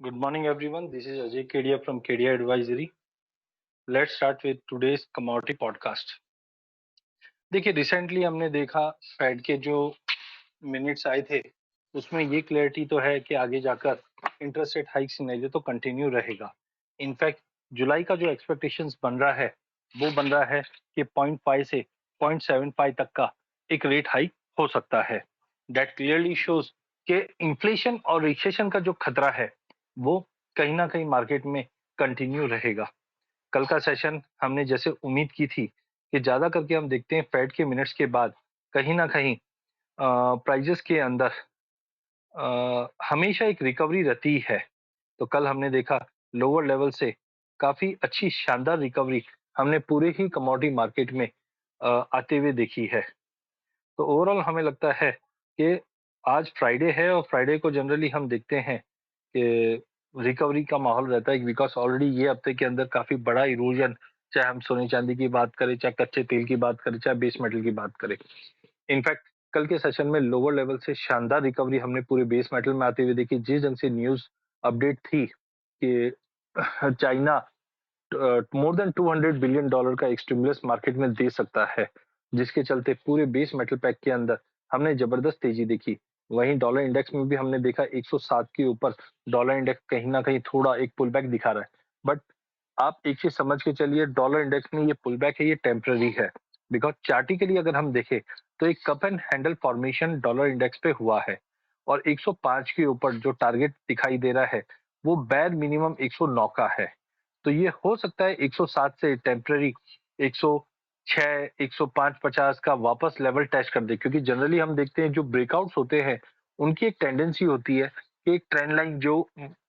Good morning, everyone. This is Ajay Kedia from Kedia Advisory. Let's start with today's commodity podcast. देखिए recently हमने देखा fade के जो minutes आए थे उसमें ये क्लैरिटी तो है कि आगे जाकर इंटरेस्ट रेट हाइक सिनेरियो तो कंटिन्यू रहेगा। इनफैक्ट जुलाई का जो एक्सपेक्टेशंस बन रहा है वो बन रहा है कि 0.5 से 0.75 तक का एक रेट हाइक हो सकता है। दैट क्लियरली शोज कि इन्फ्लेशन और रिसेशन का जो खतरा है वो कहीं ना कहीं मार्केट में कंटिन्यू रहेगा। कल का सेशन हमने जैसे उम्मीद की थी कि ज्यादा करके हम देखते हैं फेड के मिनट्स के बाद कहीं ना कहीं प्राइजेस के अंदर हमेशा एक रिकवरी रहती है। तो कल हमने देखा लोअर लेवल से काफी अच्छी शानदार रिकवरी हमने पूरे ही कमोडिटी मार्केट में आते हुए देखी है। तो ओवरऑल हमें लगता है कि आज फ्राइडे है और फ्राइडे को जनरली हम देखते हैं कि रिकवरी का माहौल रहता है बिकॉज ऑलरेडी ये हफ्ते के अंदर काफी बड़ा इरोजन, चाहे हम सोने चांदी की बात करें, चाहे कच्चे तेल की बात करें, चाहे बेस मेटल की बात करें। इनफैक्ट कल के सेशन में लोअर लेवल से शानदार रिकवरी हमने पूरे बेस मेटल में आते हुए देखी। जिस ढंग से न्यूज अपडेट थी कि चाइना मोर देन $200 बिलियन का एक स्टिमुलस मार्केट में दे सकता है, जिसके चलते पूरे बेस मेटल पैक के अंदर हमने जबरदस्त तेजी देखी। वहीं डॉलर इंडेक्स में भी हमने देखा 107 के ऊपर डॉलर इंडेक्स कहीं ना कहीं थोड़ा एक पुल बैक दिखा रहा है। बट आप एक चीज समझ के चलिए, डॉलर इंडेक्स में ये पुल बैक है, ये टेम्पररी है। बिकॉज चार्टिकली अगर हम देखें तो एक cup and handle formation dollar index पे हुआ है और 105 के ऊपर जो टारगेट दिखाई दे रहा है वो बैर मिनिमम 109 का है। तो ये हो सकता है 107 से टेम्पररी 106, 105, 50 का वापस लेवल टेस्ट कर दे, क्योंकि जनरली हम देखते हैं जो ब्रेकआउट्स होते हैं उनकी एक टेंडेंसी होती है कि एक ट्रेंड लाइन जो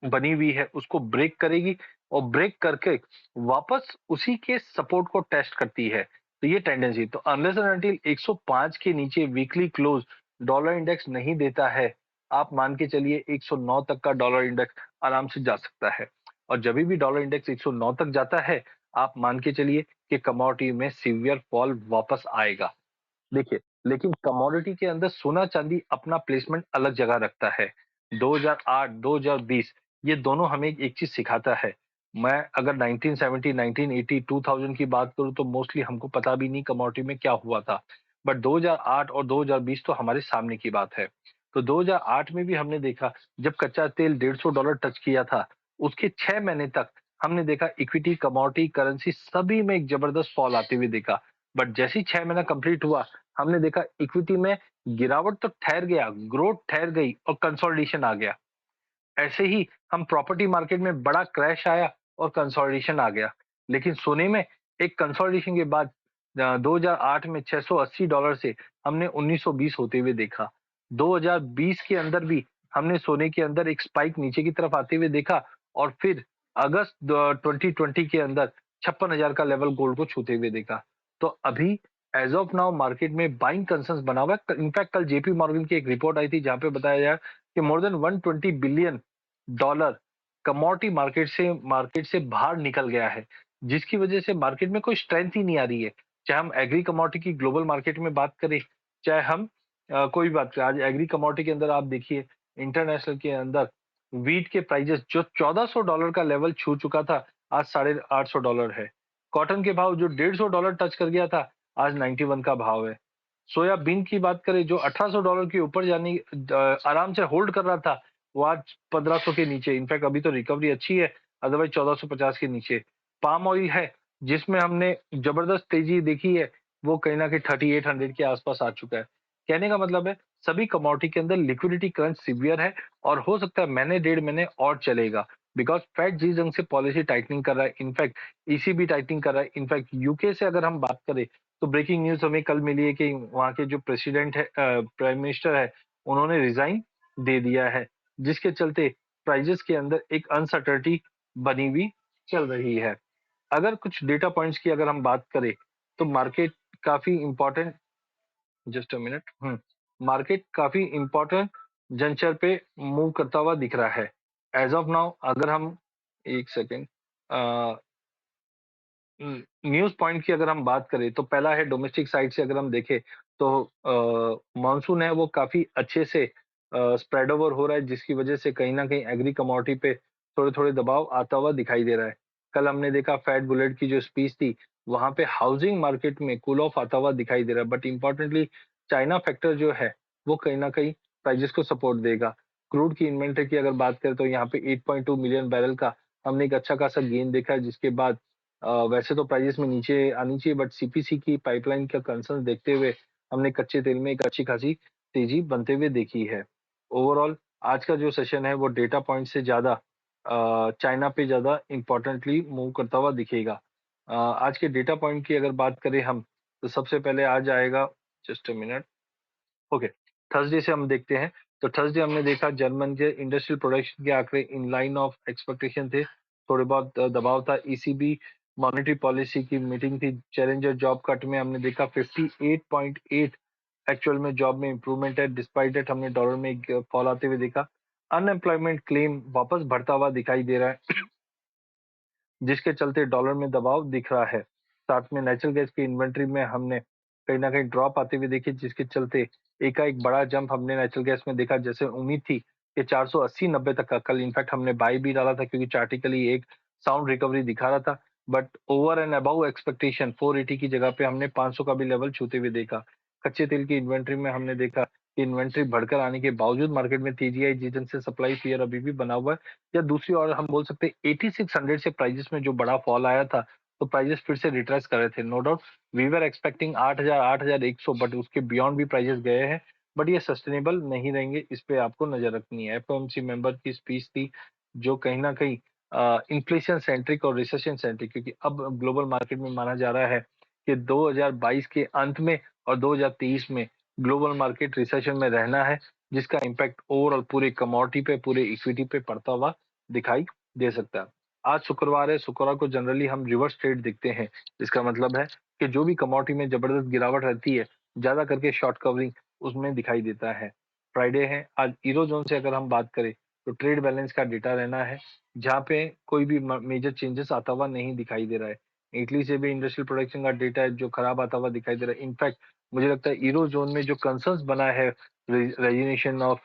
बनी हुई है उसको ब्रेक करेगी और ब्रेक करके वापस उसी के सपोर्ट को टेस्ट करती है। तो ये टेंडेंसी, तो अनलेस एंड अनटिल 105 के नीचे वीकली क्लोज डॉलर इंडेक्स नहीं देता है, आप मान के चलिए 109 तक का डॉलर इंडेक्स आराम से जा सकता है। और जब भी डॉलर इंडेक्स 109 तक जाता है, आप मान के चलिए कि कमोडिटी में सीवियर फॉल वापस आएगा। देखिए, लेकिन कमोडिटी के अंदर सोना चांदी अपना प्लेसमेंट अलग जगह रखता है। 2008, 2020 ये दोनों हमें एक चीज सिखाता है। मैं अगर 1970, 1980, 2000 की बात करूं तो मोस्टली हमको पता भी नहीं कमोडिटी में क्या हुआ था। बट 2008 और 2020 तो हमारे सामने की बात है। तो 2008 में भी हमने देखा जब कच्चा तेल $150 टच किया था, उसके 6 महीने तक हमने देखा इक्विटी, कमोडिटी, करेंसी सभी में एक जबरदस्त फॉल आते हुए देखा। बट जैसे ही 6 महीना कंप्लीट हुआ, हमने देखा इक्विटी में गिरावट तो ठहर गया, ग्रोथ ठहर गई और कंसोलिडेशन आ गया। ऐसे ही हम प्रॉपर्टी मार्केट में बड़ा क्रैश आया और कंसोलिडेशन आ गया। लेकिन सोने में एक कंसोलिडेशन के बाद 2008 में $680 से हमने 1920 होते हुए देखा। 2020 के अंदर भी हमने सोने के अंदर एक स्पाइक नीचे की तरफ आते हुए देखा और फिर अगस्त 2020 के अंदर 56,000 का लेवल गोल्ड को छूते हुए देखा। तो अभी एज ऑफ नाउ मार्केट में बाइंग कंसर्न्स बना हुआ है। इनफैक्ट कल जेपी मॉर्गन की एक रिपोर्ट आई थी जहां पे बताया गया कि more than $120 billion commodity market से बाहर निकल गया है, जिसकी वजह से मार्केट में कोई स्ट्रेंथ ही नहीं आ रही है। चाहे हम एग्री कमोडिटी की ग्लोबल मार्केट में बात करें, चाहे हम कोई बात करें, आज एग्री कमोडिटी के अंदर आप देखिए इंटरनेशनल के अंदर वीट के प्राइजेस जो $1400 का लेवल छू चुका था, आज $850 है। कॉटन के भाव जो $150 टच कर गया था, आज 91 का भाव है। सोयाबीन की बात करें जो $1800 के ऊपर जाने आराम से होल्ड कर रहा था, वो आज 1500 के नीचे। इनफैक्ट अभी तो रिकवरी अच्छी है, अदरवाइज 1450 के नीचे। पाम ऑयल है जिसमें हमने जबरदस्त तेजी देखी है, वो कहीं ना कहीं 3800 के आसपास आ चुका है। कहने का मतलब है सभी कमोडिटी के अंदर लिक्विडिटी क्रंच सीवियर है और हो सकता है महीने 1.5 महीने और चलेगा। बिकॉज फेड जिस ढंग से पॉलिसी टाइटनिंग कर रहा है, इनफैक्ट ईसीबी टाइटनिंग कर रहा है। इनफैक्ट यूके से अगर हम बात करें तो ब्रेकिंग न्यूज हमें कल मिली है कि वहां के जो प्रेसिडेंट है, प्राइम मिनिस्टर है, उन्होंने रिजाइन दे दिया है, जिसके चलते प्राइजेस के अंदर एक अनसर्टेनिटी बनी हुई चल रही है। अगर कुछ डेटा पॉइंट्स की अगर हम बात करें तो मार्केट काफी important, just a minute, market काफी इंपॉर्टेंट जंक्चर पे मूव करता हुआ दिख रहा है। एज ऑफ नाउ अगर हम एक सेकेंड न्यूज पॉइंट की अगर हम बात करें तो पहला है डोमेस्टिक साइड से अगर हम देखें तो मानसून है वो काफी अच्छे से स्प्रेड ओवर हो रहा है, जिसकी वजह से कहीं ना कहीं एग्री कमोडिटी पे थोड़े-थोड़े दबाव आता हुआ दिखाई दे रहा है। कल हमने देखा फेड बुलेट की जो स्पीच थी, वहाँ पे हाउसिंग मार्केट में कूल ऑफ आता हुआ दिखाई दे रहा है। बट इम्पोर्टेंटली चाइना फैक्टर जो है, वो कहीं न कहीं प्राइसेस को सपोर्ट देगा। क्रूड की इन्वेंटरी की अगर बात करें तो यहाँ पे 8.2 मिलियन बैरल का हमने एक अच्छा खासा गेन देखा है, जिसके बाद वैसे तो प्राइसेस में नीचे आनी चाहिए, बट सीपीसी की पाइपलाइन का कंसर्न देखते हुए हमने कच्चे तेल में एक अच्छी खासी तेजी बनते हुए देखी है। ओवरऑल आज का जो सेशन है वो डेटा पॉइंट से ज़्यादा चाइना पे ज़्यादा इम्पोर्टेंटली मूव करता हुआ दिखेगा। आज के डेटा पॉइंट की अगर बात करें हम, तो सबसे पहले आज आएगा, just a minute, okay, Thursday से हम देखते हैं। तो थर्सडे हमने देखा जर्मन के इंडस्ट्रियल प्रोडक्शन के आंकड़े इन लाइन ऑफ एक्सपेक्टेशन थे। थोड़े बहुत दबाव था। ईसीबी मॉनेटरी पॉलिसी की मीटिंग थी। चैलेंजर जॉब कट में हमने देखा 58.8 एक्चुअल में जॉब में इंप्रूवमेंट है। डिस्पाइट दैट हमने डॉलर में एक फॉल आते हुए देखा। अनएम्प्लॉयमेंट क्लेम वापस बढ़ता हुआ दिखाई दे रहा है, जिसके चलते डॉलर में दबाव दिख रहा है। साथ में नेचुरल गैस की इन्वेंटरी में हमने कहीं न कहीं ड्रॉप आते हुए देखी, जिसके चलते एकाएक बड़ा जंप हमने नेचुरल गैस में देखा। जैसे उम्मीद थी कि 480-90 तक का, कल इनफैक्ट हमने बाय भी डाला था क्योंकि चार्टिकली एक साउंड रिकवरी दिखा रहा था। But over and above expectation 480 की जगह पे हमने 500 का भी लेवल छूते हुए देखा। कच्चे तेल की इन्वेंटरी में हमने देखा कि इन्वेंटरी बढ़कर आने के बावजूद मार्केट में तेजी आई, जिस से सप्लाई फियर अभी भी बना हुआ है। या दूसरी ओर हम बोल सकते हैं 8600 से प्राइसेस में जो बड़ा फॉल आया था, तो प्राइसेस फिर से रिट्रेस कर रहे थे। No doubt we were expecting 8000 8100, but उसके बियॉन्ड भी प्राइसेस गए हैं। बट ये सस्टेनेबल नहीं रहेंगे, इस पे आपको नजर रखनी है। एफओएमसी मेंबर की स्पीच थी, जो कहीं ना कहीं इन्फ्लेशन सेंट्रिक और रिसेशन सेंट्रिक, क्योंकि अब ग्लोबल मार्केट में माना जा रहा है कि 2022 के अंत में और 2023 में ग्लोबल मार्केट रिसेशन में रहना है, जिसका इम्पैक्ट ओवरऑल पूरे कमोडिटी पे, पूरे इक्विटी पे पड़ता हुआ दिखाई दे सकता है। आज शुक्रवार है, शुक्रवार को जनरली हम रिवर्स ट्रेड देखते हैं। इसका मतलब है कि जो भी कमोडिटी में जबरदस्त गिरावट रहती है, ज्यादा करके शॉर्ट कवरिंग उसमें दिखाई देता है। फ्राइडे है, आज यूरो जोन से अगर हम बात करें तो ट्रेड बैलेंस का डेटा रहना है, जहाँ पे कोई भी मेजर चेंजेस आता हुआ नहीं दिखाई दे रहा है। इटली से भी इंडस्ट्रियल प्रोडक्शन का डेटा है जो खराब आता हुआ दिखाई दे रहा है। इनफैक्ट मुझे लगता है यूरो जोन में जो कंसर्न्स बना है रेजिग्नेशन ऑफ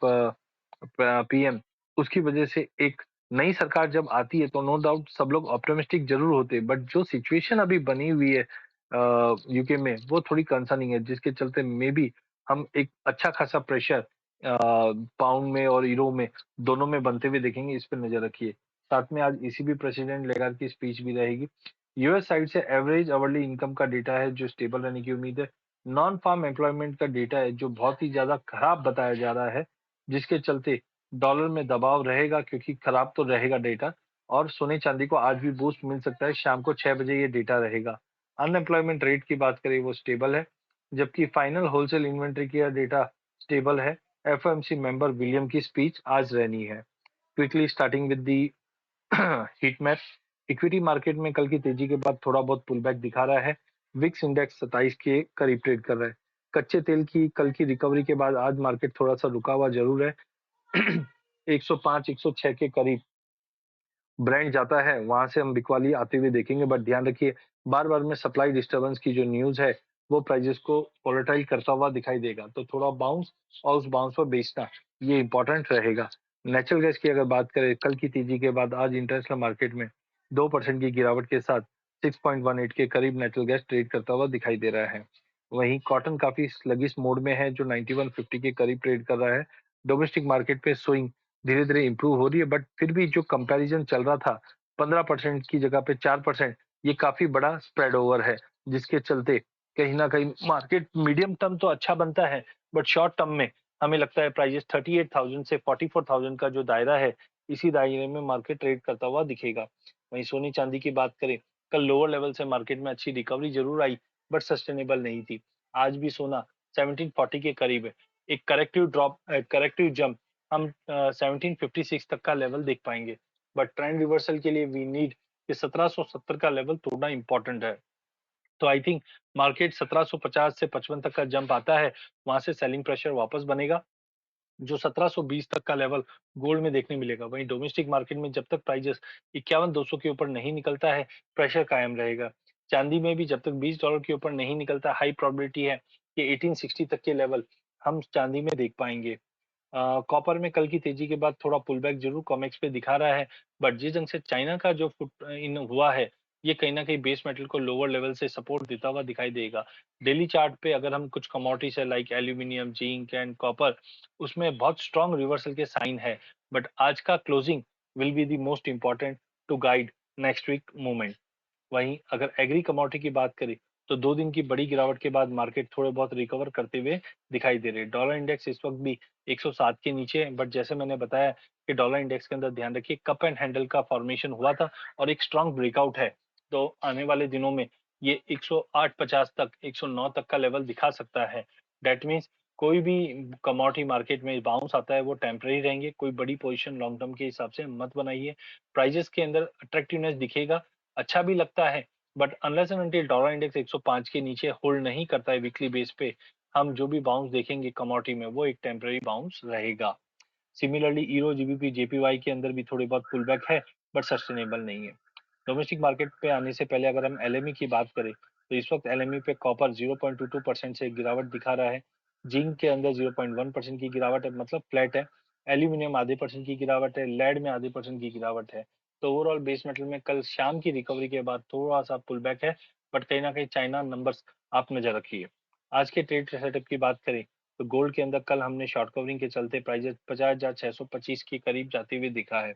पीएम, उसकी वजह से एक नई सरकार जब आती है तो नो डाउट सब लोग ऑप्टिमिस्टिक जरूर होते हैं, बट जो सिचुएशन अभी बनी हुई है यूके में, वो थोड़ी कंसर्निंग है, जिसके चलते मे बी हम एक अच्छा खासा प्रेशर पाउंड में और यूरो में दोनों में बनते हुए देखेंगे। इस पर नजर रखिए। साथ में आज ईसीबी प्रेसिडेंट लेगार्ड की स्पीच भी रहेगी। यूएस साइड से एवरेज अवर्ली इनकम का डेटा है जो स्टेबल रहने की उम्मीद है। नॉन फार्म एम्प्लॉयमेंट का डेटा है जो बहुत ही ज्यादा खराब बताया जा रहा है, जिसके चलते डॉलर में दबाव रहेगा, क्योंकि खराब तो रहेगा डेटा। और सोने चांदी को आज भी बूस्ट मिल सकता है, शाम को 6 बजे ये डेटा रहेगा। अनएम्प्लॉयमेंट रेट की बात करें वो स्टेबल है, जबकि फाइनल होलसेल इन्वेंट्री का डेटा स्टेबल है। एफओएमसी मेंबर विलियम की स्पीच आज रहनी है। Quickly starting with the heat map. Equity market में कल की तेजी के बाद थोड़ा बहुत पुल बैक दिखा रहा है। विक्स इंडेक्स 27 के करीब ट्रेड कर रहा है। कच्चे तेल की कल की रिकवरी के बाद आज मार्केट थोड़ा सा रुका हुआ जरूर है। 105 106 के करीब ब्रांड जाता है, वहां से हम बिकवाली आते हुए देखेंगे। बट ध्यान रखिए, बार बार में सप्लाई डिस्टर्बेंस की जो न्यूज है, वो प्राइजेस को वोलेटाइल करता हुआ दिखाई देगा। तो थोड़ा बाउंस और उस बाउंस पर बेचना, ये इंपॉर्टेंट रहेगा। नेचुरल गैस की अगर बात करें, कल की तेजी के बाद आज इंटरनेशनल मार्केट में 2% की गिरावट के साथ 6.18 के करीब नेचुरल गैस ट्रेड करता हुआ दिखाई दे रहा है। वहीं कॉटन काफी स्लगिश मोड में है, जो 9150 के करीब ट्रेड कर रहा है। डोमेस्टिक मार्केट पे स्विंग धीरे धीरे इंप्रूव हो रही है, बट फिर भी जो कंपैरिजन चल रहा था 15% की जगह पे 4%, ये काफी बड़ा स्प्रेड ओवर है, जिसके चलते कहीं ना कहीं मार्केट मीडियम टर्म तो अच्छा बनता है, बट शॉर्ट टर्म में हमें लगता है प्राइजेस 38,000 से 44,000 का जो दायरा है, इसी दायरे में मार्केट ट्रेड करता हुआ दिखेगा। वहीं सोने चांदी की बात करें, कल लोअर लेवल से मार्केट में अच्छी रिकवरी जरूर आई, बट सस्टेनेबल नहीं थी। आज भी सोना 1740 के करीब है। एक करेक्टिव जंप हम 1756 तक का लेवल देख पाएंगे, बट ट्रेंड रिवर्सल के लिए वी नीड कि 1770 का लेवल तोड़ना इंपॉर्टेंट है। तो आई थिंक मार्केट 1750 से 55 तक का जंप आता है, वहां से सेलिंग प्रेशर वापस बनेगा, जो 1720 तक का लेवल गोल्ड में देखने मिलेगा। वहीं डोमेस्टिक मार्केट में जब तक प्राइजेस 51,200 के ऊपर नहीं निकलता है, प्रेशर कायम रहेगा। चांदी में भी जब तक $20 के ऊपर नहीं निकलता, हाई प्रोबेबिलिटी है कि 1860 तक के लेवल हम चांदी में देख पाएंगे। कॉपर में कल की तेजी के बाद थोड़ा पुलबैक जरूर कॉमेक्स पे दिखा रहा है, बट जिस ढंग से चाइना का जो फुट इन हुआ है, ये कहीं ना कहीं बेस मेटल को लोअर लेवल से सपोर्ट देता हुआ दिखाई देगा। डेली चार्ट पे अगर हम कुछ कमोडिटीज है like aluminium, zinc and copper, उसमें बहुत स्ट्रॉन्ग रिवर्सल के साइन है, बट आज का closing will be the most important to guide next week movement. वहीं अगर एग्री कमोडिटी की बात करें तो 2 दिन की बड़ी गिरावट के बाद मार्केट थोड़े बहुत रिकवर करते हुए दिखाई दे रहे हैं। डॉलर इंडेक्स इस वक्त भी 107 के नीचे है, बट जैसे मैंने बताया कि डॉलर इंडेक्स के अंदर ध्यान रखिए कप एंड हैंडल का फॉर्मेशन हुआ था और एक स्ट्रांग ब्रेकआउट है। तो आने वाले दिनों में ये 108.50 तक 109 तक का लेवल दिखा सकता है। दैट मीन्स कोई भी कमोडिटी मार्केट में बाउंस आता है वो टेम्पररी रहेंगे, कोई बड़ी पोजीशन लॉन्ग टर्म के हिसाब से मत बनाइए। प्राइजेस के अंदर अट्रैक्टिवनेस दिखेगा, अच्छा भी लगता है, but unless and until dollar index 105 के नीचे होल्ड नहीं करता है वीकली बेस पे, हम जो भी बाउंस देखेंगे कमोडिटी में वो एक टेम्पररी बाउंस रहेगा। सिमिलरली ईरो, जीबीपी, जेपीवाई के अंदर भी थोड़ी बहुत पुलबैक है, बट सस्टेनेबल नहीं है। डोमेस्टिक मार्केट पे आने से पहले अगर हम एलएमई की बात करें तो इस वक्त एलएमई पे कॉपर 0.22% से गिरावट दिखा रहा है। जिंक के अंदर 0.1% की गिरावट है, मतलब फ्लैट है। एल्यूमिनियम आधे परसेंट की गिरावट है, लेड में आधे परसेंट की गिरावट है। तो ओवरऑल बेस मेटल में कल शाम की रिकवरी के बाद थोड़ा सा पुल बैक है, बट कहीं ना कहीं चाइना नंबर्स आप नजर रखिए। आज के ट्रेड सेटअप की बात करें तो गोल्ड के अंदर कल हमने शॉर्ट कवरिंग के चलते प्राइजेस 50,625 के करीब जाते हुए दिखा है।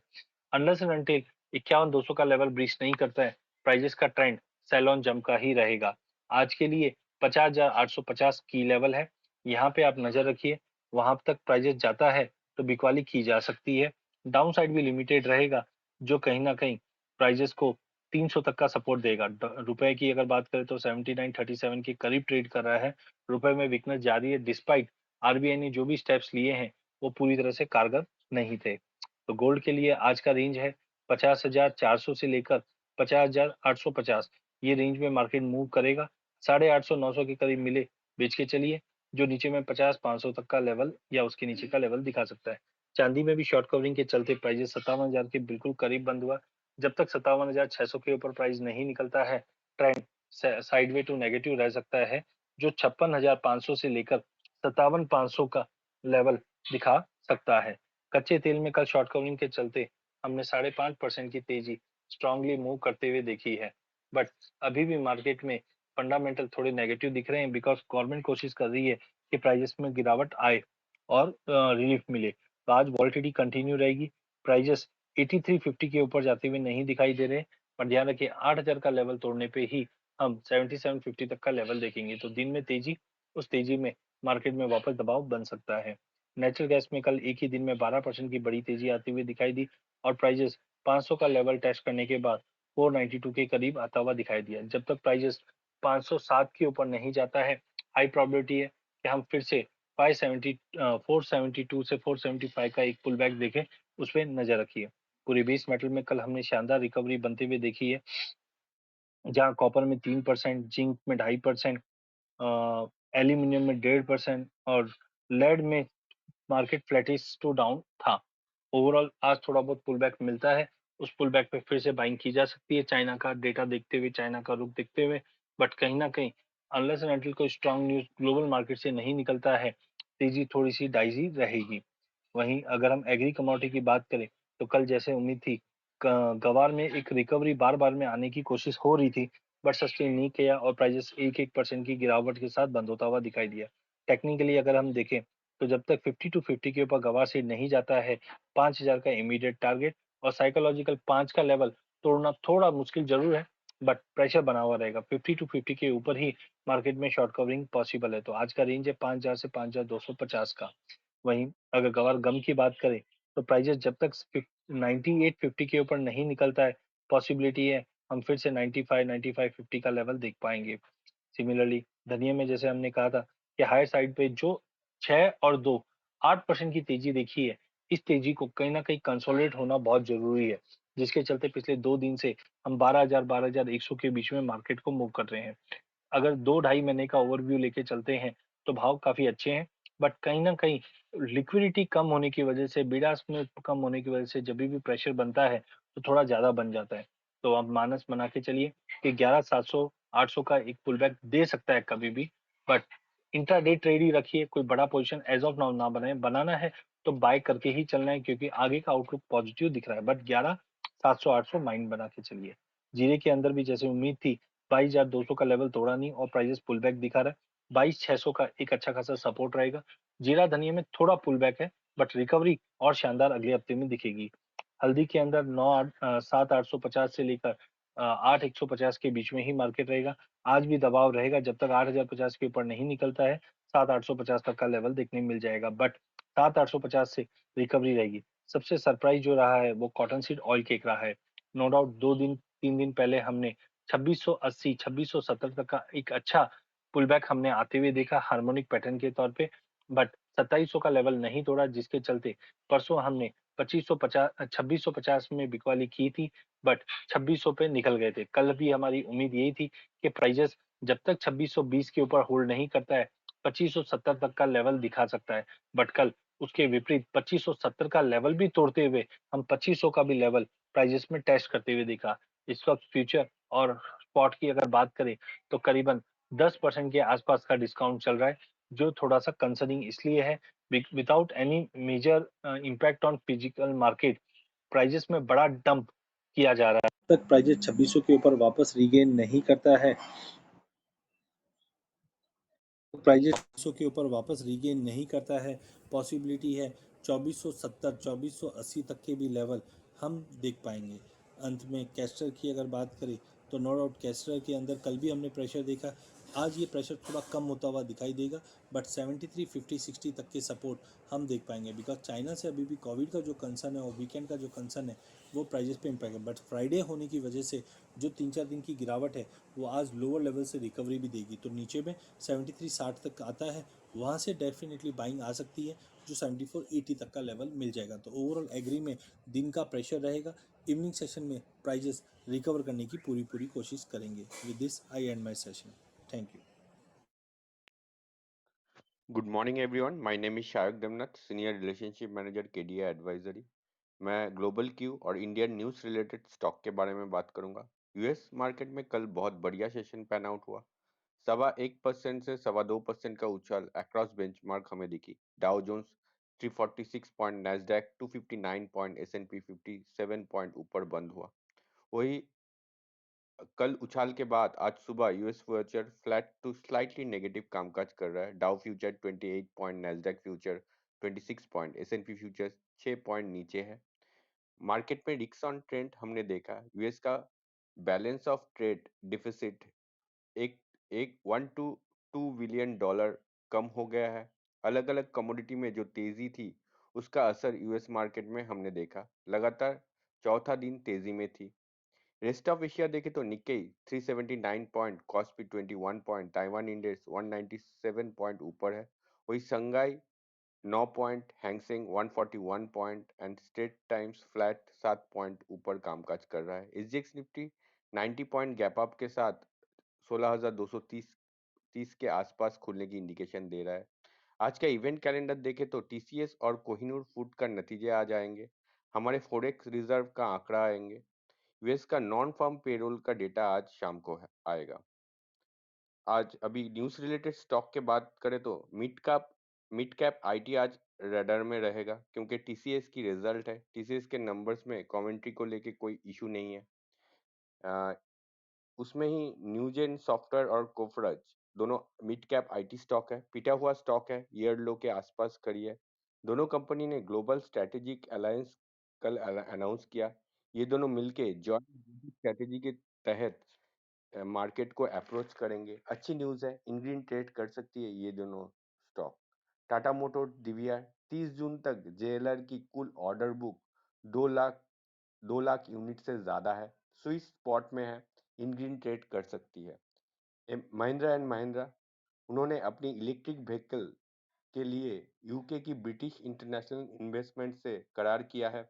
अनलेस एंड अनटिल 51,200 का लेवल ब्रीच नहीं करता है, प्राइजेस का ट्रेंड सेल ऑन जंप का ही रहेगा। आज के लिए 50,850 की लेवल है, यहाँ पे आप नजर रखिए। वहां तक प्राइजेस जाता है तो बिकवाली की जा सकती है। डाउन साइड भी लिमिटेड रहेगा, जो कहीं ना कहीं प्राइजेस को 300 तक का सपोर्ट देगा। रुपए की अगर बात करें तो 79.37 के करीब ट्रेड कर रहा है। रुपए में वीकनेस जारी है, डिस्पाइट आरबीआई ने जो भी स्टेप्स लिए हैं वो पूरी तरह से कारगर नहीं थे। तो गोल्ड के लिए आज का रेंज है 50,400 से लेकर 50,850, ये रेंज में मार्केट मूव करेगा। 850-900 के करीब मिले बेच के चलिए, जो नीचे में 50-500 तक का लेवल या उसके नीचे का लेवल दिखा सकता है। चांदी में भी शॉर्ट कवरिंग के चलते प्राइजेस 57,000 के बिल्कुल करीब बंद हुआ। जब तक 57,600 के ऊपर प्राइस नहीं निकलता है, ट्रेंड साइडवे टू नेगेटिव रह सकता है, जो 56,500 से लेकर 57,500 का लेवल दिखा सकता है। कच्चे तेल में कल शॉर्ट कवरिंग के चलते हमने 5.5% की तेजी स्ट्रांगली मूव करते हुए देखी है, बट अभी भी मार्केट में फंडामेंटल थोड़े नेगेटिव दिख रहे हैं, बिकॉज गवर्नमेंट कोशिश कर रही है कि प्राइजेस में गिरावट आए और रिलीफ मिले। तो आज वॉलिटिलिटी कंटिन्यू रहेगी। प्राइजेस 8350 के ऊपर जाते हुए नहीं दिखाई दे रहे, पर ध्यान रखिए 8000 का लेवल तोड़ने पे ही हम 7750 तक का लेवल देखेंगे। तो दिन में तेजी, उस तेजी में मार्केट में वापस दबाव बन सकता है। नेचुरल गैस में कल एक ही दिन में 12% की बड़ी तेजी आती हुई दिखाई दी और प्राइजेस 500 का लेवल टेस्ट करने के बाद 492 के करीब आता हुआ दिखाई दिया। जब तक प्राइजेस 507 के ऊपर नहीं जाता है, हाई प्रोबेबिलिटी है कि हम फिर से 472 से 475 का एक पुल बैक देखें, उस पर नजर रखिए। पूरी बेस मेटल में कल हमने शानदार रिकवरी बनते हुए देखी है, जहां कॉपर में 3%, जिंक में 2.5%, एल्यूमिनियम में 1.5% और लेड में मार्केट फ्लैटिश टू डाउन था। ओवरऑल आज थोड़ा बहुत पुल बैक मिलता है, उस पुल बैक पे फिर से बाइंग की जा सकती है चाइना का डेटा देखते हुए, चाइना का रुख देखते हुए, बट कहीं ना कहीं अनलेस एंड अनटिल कोई स्ट्रांग न्यूज ग्लोबल मार्केट से नहीं निकलता है, तेजी थोड़ी सी डाइजी रहेगी। वहीं अगर हम एग्री कमोडिटी की बात करें तो कल जैसे उम्मीद थी, गवार में एक रिकवरी बार बार में आने की कोशिश हो रही थी, बट सस्टेन नहीं किया और प्राइजेस 1% की गिरावट के साथ बंद होता हुआ दिखाई दिया। टेक्निकली अगर हम देखें तो जब तक 50 to 50 के ऊपर गवार से नहीं जाता है, 5,000 का इमीडिएट टारगेट और साइकोलॉजिकल 5 का लेवल तोड़ना थोड़ा मुश्किल जरूर है, बट प्रेशर बना हुआ रहेगा। 50 to 50 के ऊपर ही मार्केट में शॉर्ट कवरिंग पॉसिबल है। तो आज का रेंज है 5,000 से 5,250 का। वहीं अगर गवार गम की बात करें तो प्राइजेस जब तक 9850 के ऊपर नहीं निकलता है, पॉसिबिलिटी है हम फिर से 95 9550 का लेवल देख पाएंगे। सिमिलरली धनिया में जैसे हमने कहा था कि हायर साइड पे जो 6 और 2 8% की तेजी देखी है, इस तेजी को कहीं ना कहीं कंसोलिडेट होना बहुत जरूरी है, जिसके चलते पिछले 2 दिन से हम 12,000 12,100 के बीच में मार्केट को मूव कर रहे हैं। अगर 2 ढाई महीने का ओवरव्यू लेके चलते हैं तो भाव काफी अच्छे हैं, बट कहीं ना कहीं लिक्विडिटी कम होने की वजह से, बिड आस्क में कम होने की वजह से जब भी प्रेशर बनता है तो थोड़ा ज्यादा बन जाता है। तो आप मानस बना के चलिए कि 11,700 800 का एक पुल बैक दे सकता है कभी भी, बट इंट्राडे ट्रेड ही रखिए, कोई बड़ा पोजीशन एज ऑफ नाउ ना बनाए। बनाना है तो बाय करके ही चलना है क्योंकि आगे का आउटलुक पॉजिटिव दिख रहा है। बट 11,700-800 माइंड बना के चलिए। जीरे के अंदर भी जैसे उम्मीद थी 22,200 का लेवल तोड़ा नहीं और प्राइसेस पुल बैक दिखा रहा है। 22,600 का एक अच्छा खासा सपोर्ट रहेगा। जीरा धनिया में थोड़ा पुल बैक है बट रिकवरी और शानदार अगले हफ्ते में दिखेगी। हल्दी के अंदर 7,850 से लेकर 8,150 के बीच में ही मार्केट रहेगा। आज भी दबाव रहेगा जब तक 8,050 के ऊपर नहीं निकलता है, 7,850 तक का लेवल देखने मिल जाएगा। बट 7,850 से रिकवरी रहेगी। सबसे सरप्राइज़ जो रहा है वो कॉटन सीड ऑयल केक रहा है। नो डाउट 2 दिन 3 दिन पहले हमने 2680 2670 तक का एक अच्छा पुल बैक हमने आते हुए देखा हार्मोनिक पैटर्न के तौर पे। बट 2700 का लेवल नहीं तोड़ा जिसके चलते परसों हमने 2650 में बिकवाली की थी बट 2600 पे निकल गए थे। कल भी हमारी उम्मीद यही थी कि प्राइजेस जब तक 2620 के ऊपर होल्ड नहीं करता है 2570 तक का लेवल दिखा सकता है। बट कल उसके विपरीत 2570 का लेवल भी तोड़ते हुए हम 2500 का भी लेवल प्राइजेस में टेस्ट करते हुए देखा। इस वक्त फ्यूचर और स्पॉट की अगर बात करें तो करीबन 10% के आसपास का डिस्काउंट चल रहा है जो थोड़ा सा कंसर्निंग इसलिए है without any major impact on physical market prices में बड़ा डंप किया जा रहा है तक प्राइजेस 2600 के ऊपर वापस रीगेन नहीं करता है प्राइजेस सौ के ऊपर वापस रीगेन नहीं करता है पॉसिबिलिटी है 2470 2480 तक के भी लेवल हम देख पाएंगे। अंत में कैस्टर की अगर बात करें तो नो डाउट कैस्टर के अंदर कल भी हमने प्रेशर देखा। आज ये प्रेशर थोड़ा कम होता हुआ दिखाई देगा बट 73 50 60 तक के सपोर्ट हम देख पाएंगे बिकॉज चाइना से अभी भी कोविड का जो कंसर्न है और वीकेंड का जो कंसर्न है वो प्राइजेस पे इम्पैक्ट है। बट फ्राइडे होने की वजह से जो 3-4 दिन की गिरावट है वो आज लोअर लेवल से रिकवरी भी देगी तो नीचे में 73-60 तक आता है वहाँ से डेफिनेटली बाइंग आ सकती है जो 74-80 तक का लेवल मिल जाएगा। तो ओवरऑल एग्री में दिन का प्रेशर रहेगा। इवनिंग सेशन में प्राइजेस रिकवर करने की पूरी पूरी कोशिश करेंगे। With this I end my session. Thank you. Good morning everyone, my name is Shayak Debnath, senior relationship manager KDA advisory. मैं ग्लोबल क्यू और इंडियन न्यूज़ रिलेटेड स्टॉक के बारे में बात करूंगा। यूएस मार्केट में कल बहुत बढ़िया सेशन पैन आउट हुआ। 1.25% से 2.25% का उछाल अक्रॉस बेंचमार्क हमें दिखी। Dow Jones 346 point, Nasdaq 259 point, S and P 57 point ऊपर बंद हुआ। वही कल उछाल के बाद आज सुबह US future flat to slightly negative कामकाज कर रहा है। Dow future 28 point, Nasdaq future 26 point, S and P future 6 point नीचे है। मार्केट में रिस्क ऑन ट्रेंड हमने देखा। यूएस का बैलेंस ऑफ ट्रेड डिफिसिट एक एक 1 to 2 बिलियन डॉलर कम हो गया है। अलग अलग कमोडिटी में जो तेजी थी उसका असर यूएस मार्केट में हमने देखा। लगातार चौथा दिन तेजी में थी। रेस्ट ऑफ एशिया देखें तो Nikkei 379 point, KOSPI 21 point, Taiwan index 197 point ऊपर है। वही संघाई 9 point, Hang Seng 141 point and Straits Times flat 7 point ऊपर कामकाज कर रहा है। SGX Nifty 90 point gap up के साथ 16,230 के आसपास खुलने की इंडिकेशन दे रहा है। आज का इवेंट कैलेंडर देखें तो टीसीएस और कोहिनूर फूड का नतीजे आ जाएंगे। हमारे फॉरेक्स रिजर्व का आंकड़ा आएंगे। यूएस का नॉन फार्म पेरोल का डेटा आज शाम को आएगा। आज अभी न्यूज़ रिलेटेड स्टॉक के बात करें तो मिड कैप आईटी आज रडार में रहेगा क्योंकि टीसीएस की रिजल्ट है। टीसीएस के नंबर्स में कमेंट्री को लेके कोई इशू नहीं है। उसमें ही न्यूजेन सॉफ्टवेयर और कोफरज दोनों मिड कैप आईटी स्टॉक है। पिटा हुआ स्टॉक है, ईयर लो के आसपास खड़ी है। दोनों कंपनी ने ग्लोबल स्ट्रेटेजिक अलायंस कल अनाउंस किया। ये दोनों मिलके जॉइंट स्ट्रेटेजी के तहत मार्केट को अप्रोच करेंगे। अच्छी न्यूज़ है, इनग्रीन ट्रेड कर सकती है ये दोनों स्टॉक। टाटा मोटर डीवीआर 30 जून तक जेएलआर की कुल ऑर्डर बुक 2 लाख यूनिट से ज़्यादा है। स्विस स्पॉट में है, इनग्रीन ट्रेड कर सकती है। महिंद्रा एंड महिंद्रा उन्होंने अपनी इलेक्ट्रिक व्हीकल के लिए यूके की ब्रिटिश इंटरनेशनल इन्वेस्टमेंट से करार किया है।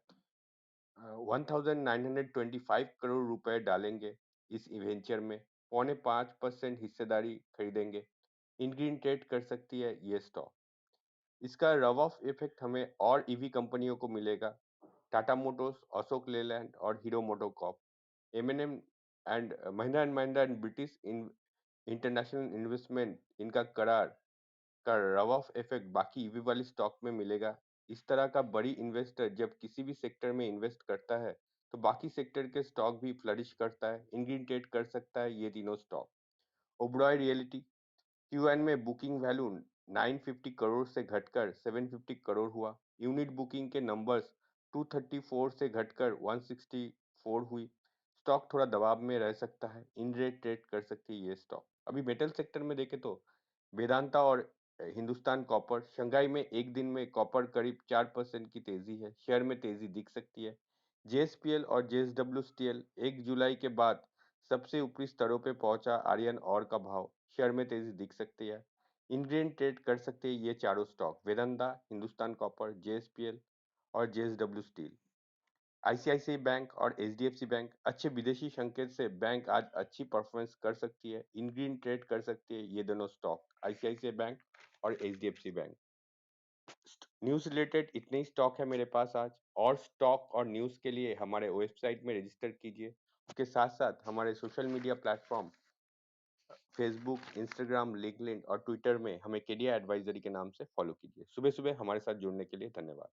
1925 करोड़ रुपए डालेंगे इस वेंचर में। 4.5% हिस्सेदारी खरीदेंगे। इनग्रीन ट्रेड कर सकती है ये स्टॉक। इसका रव ऑफ इफेक्ट हमें और ईवी कंपनियों को मिलेगा। टाटा मोटर्स, अशोक लेलैंड और Hero MotoCorp. M and Mahindra and British International Investment इनका करार का रव ऑफ इफेक्ट बाकी ईवी वाली स्टॉक में मिलेगा। इस तरह का बड़ी इन्वेस्टर जब किसी भी सेक्टर में इन्वेस्ट करता है, तो बाकी सेक्टर के स्टॉक भी फ्लरिश करता है, इंडियन ट्रेड कर सकता है ये तीनों स्टॉक। ओबरॉय रियलिटी क्यूएन में बुकिंग वैल्यू 950 करोड़ से घटकर 750 करोड़ हुआ। यूनिट बुकिंग के नंबर्स 234 से घटकर 164 हुई। स्टॉक थोड़ा दबाव में रह सकता है, इन रेट ट्रेड कर सकती है ये स्टॉक। अभी मेटल सेक्टर में देखें तो वेदांता और हिंदुस्तान कॉपर शंघाई में एक दिन में कॉपर करीब 4% की तेजी है, शेयर में तेजी दिख सकती है। जेएसपीएल और जेएसडब्ल्यू स्टील 1 जुलाई के बाद सबसे ऊपरी स्तरों पे पहुंचा। आर्यन और का भाव शेयर में तेजी दिख सकती है। इंडियन ट्रेड कर सकते हैं ये चारों stock Vedanta, Hindustan copper, JSPL और जेएसडब्ल्यू स्टील। आईसीआईसीआई बैंक और एचडीएफसी बैंक अच्छे विदेशी संकेत से बैंक आज अच्छी परफॉर्मेंस कर सकती है, इन ग्रीन ट्रेड कर सकती है ये दोनों स्टॉक आईसीआईसीआई बैंक और एचडीएफसी बैंक। न्यूज रिलेटेड इतने ही स्टॉक है मेरे पास आज। और स्टॉक और न्यूज के लिए हमारे वेबसाइट में रजिस्टर कीजिए। उसके साथ साथ हमारे social media platform Facebook, Instagram, LinkedIn और ट्विटर में हमें केडिया एडवाइजरी के नाम से फॉलो कीजिए। सुबह सुबह हमारे साथ जुड़ने के लिए धन्यवाद।